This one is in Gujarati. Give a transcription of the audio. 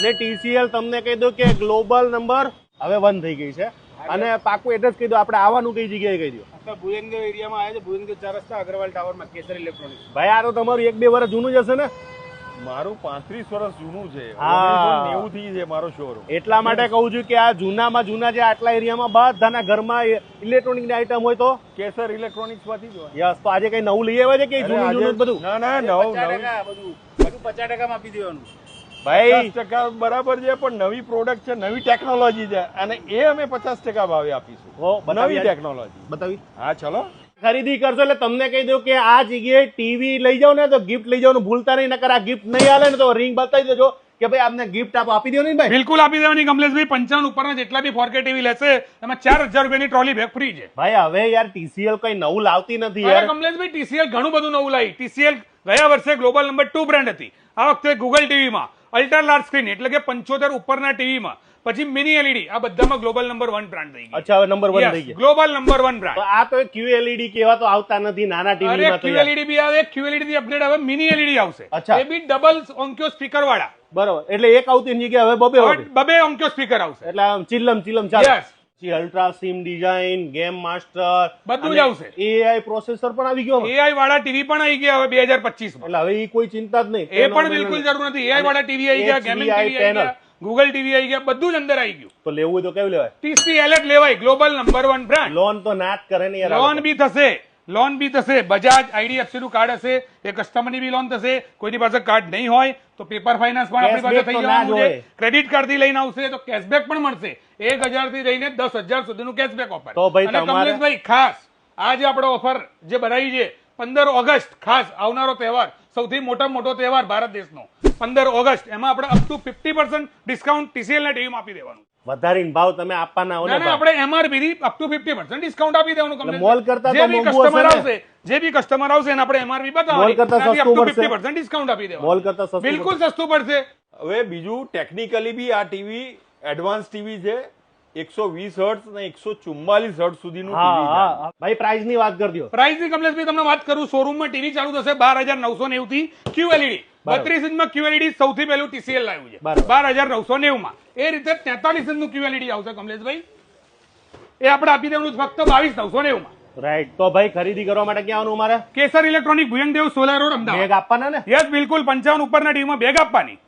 ને TCL તમને કહી દો કે ગ્લોબલ નંબર હવે 1 થઈ ગઈ છે અને પાકું એડ્રેસ કહી દો, આપણે આવવાનું કઈ જગ્યાએ કહી દો. આપણે ભુયંગદેવ એરિયામાં આવ્યા છે, ભુયંગદેવ 4 રસ્તા અગ્રવાલ ટાવરમાં કેસર ઇલેક્ટ્રોનિક્સ. ભાઈ આ તો તમારું 1-2 વર્ષ જૂનું જ હશે ને? મારું 35 વર્ષ જૂનું છે, હા. 1990 થી છે મારો શોરૂમ. એટલા માટે કહું છું કે આ જૂનામાં જૂના જે આટલા એરિયામાં બધાના ઘરમાં ઇલેક્ટ્રોનિકની આઈટમ હોય તો કેસર ઇલેક્ટ્રોનિક્સ માંથી જ હોય. યસ. તો આજે કઈ નવું લઈ આવ્યા છે કે અરે જૂનું આજે- જૂનું જ બધું? ના ના, 50% બધું 50% આપી દેવાનું. ભાઈ 50% બરાબર છે, પણ નવી પ્રોડક્ટ છે, નવી ટેકનોલોજી છે અને એ અમે 50% ભાવે આપીશું. હો, બતાવી નવી આજે. ટેકનોલોજી. બતાવી હા ચલો. ખરીદી કરશો એટલે તમને કહી દઉં કે આ જગ્યાએ ટીવી લઈ જાઓ ને તો ગિફ્ટ લઈ જવાનું ભૂલતા નહીં, નકર આ ગિફ્ટ નહીં આલે ને તો રિંગ બતાવી દેજો કે ભાઈ આપને ગિફ્ટ આપી દો ને ભાઈ. બિલકુલ આપી દેવાની કમલેશભાઈ. 55 ઉપરના જેટલા બી 4K ટીવી લેશે એમાં 4000 રૂપિયાની ટ્રોલી બેગ ફ્રી છે. ભાઈ હવે યાર TCL કઈ નવું લાવતી નથી અરે યાર. કમલેશભાઈ TCL ઘણું બધું નવું લાવી. TCL ગયા વર્ષે ગ્લોબલ નંબર 2 બ્રાન્ડ હતી. આ વખતે ગૂગલ ટીવીમાં અલ્ટ્રા લાર્જ સ્ક્રીન એટલે કે 75 ઉપરના ટીવીમાં, પછી મિની LED, આ બધામાં ગ્લોબલ નંબર 1 બ્રાન્ડ થઈ ગઈ. અચ્છા હવે નંબર 1 થઈ ગયા. ગ્લોબલ નંબર 1 તો બ્રાન્ડ. આ તો QLED કેવા તો આવતા નથી નાના અરે ટીવીમાં તો યાર. QLED બી આવે, QLED થી અપગ્રેડ હવે મિની LED આવશે. અચ્છા. એ બી ડબલ ઓન્ક્યો સ્પીકર વાળા. બરોબર. એટલે એક આવતી એની જગ્યાએ હવે બબે હવે આવતી. બબે ઓન્ક્યો સ્પીકર આવશે. એટલે આમ ચિલ્લમ ચાલે. Yes. પછી ultra sim design, game master બધું જ આવશે. AI પ્રોસેસર પણ આવી ગયો હવે. AI વાળા ટીવી પણ આવી ગયા હવે 2025 માં. એટલે હવે ઈ કોઈ ચિંતા જ નહીં. એ પણ બિલકુલ જરૂર નથી. AI વાળા ટીવી આવી ગયા, ગેમિંગ HDI ટીવી આવી panel. ગયા, ગૂગલ ટીવી આવી ગયા, બધું જ અંદર આવી ગયું. તો લેવું હોય તો કેવું લેવાય? TCL જ લેવાય, ગ્લોબલ નંબર 1 બ્રાન્ડ. લોન તો ના જ કરે ને યાર. લોન બી થશે, લોન બી થશે. બજાજ IDFC નું કાર્ડ હશે, એ કસ્ટમરની બી લોન થશે. કોઈની પાસે કાર્ડ નહીં હોય તો પેપર ફાઇનાન્સ પણ આપણી પાસે Cashback થઈ તો ના જ જવાનું છે. હોય. ક્રેડિટ કાર્ડ થી લઈને આવશે તો કેશબેક પણ મળશે. 1000 થી લઈને 10000 સુધીનું કેશબેક ઓફર. તો ભાઈ અને તમારે- કમલેશભાઈ ખાસ આ જે આપણો ઓફર જે બનાવી છે 15 ઓગસ્ટ ખાસ આવનારો તહેવાર, સૌથી મોટો તહેવાર ભારત દેશનો 15 ઓગસ્ટ, એમાં આપણે અપ ટુ 50% ડિસ્કાઉન્ટ TCL ના ટીવીમાં આપી દેવાનું. વધારીને ભાવ તમે આપવાના હો ને ના, ભાઈ. આપણે MRP થી અપ ટુ 50% ડિસ્કાઉન્ટ આપી દેવાનું કમલેશભાઈ. મોલ કરતા તો જે બી મોંઘું કસ્ટમર હશે ને? આવશે, જે બી કસ્ટમર આવશે એને આપણે MRP મોલ કરતા બતાવવાની, સસ્તું અપ ટુ પડશે. 50% ડિસ્કાઉન્ટ આપી દેવાનું. મોલ કરતા સસ્તું બિલકુલ સસ્તું પડશે. હવે બીજું ટેકનિકલી બી આ ટીવી એડવાન્સ ટીવી છે. 120 હર્ટ્ઝ અને 144 હર્ટ્ઝ સુધીનું હા ટીવી છે. હા ભાઈ પ્રાઇસ ની વાત કરી દો. પ્રાઇસ ની કમલેશભાઈ તમને વાત કરું, શોરૂમમાં ટીવી ચાલુ થશે 12990 થી QLED. બરાબર. 32 ઇંચમાં QLED સૌથી પહેલું TCL લાવ્યું છે બરાબર. 12990 માં. એ રીતે 43 ઇંચનું QLED આવશે કમલેશભાઈ. એ આપણે આપી દેવાનું છે ફક્ત 22990 માં. રાઈટ. તો ભાઈ ખરીદી કરવા માટે ક્યાં આવવાનું મારે? કેસર electronic Bhuyangdev 16 road bag Ahmedabad. આપવાના ને? યસ બિલકુલ. 55 ઉપરના ટીવીમાં બેગ આપવાની.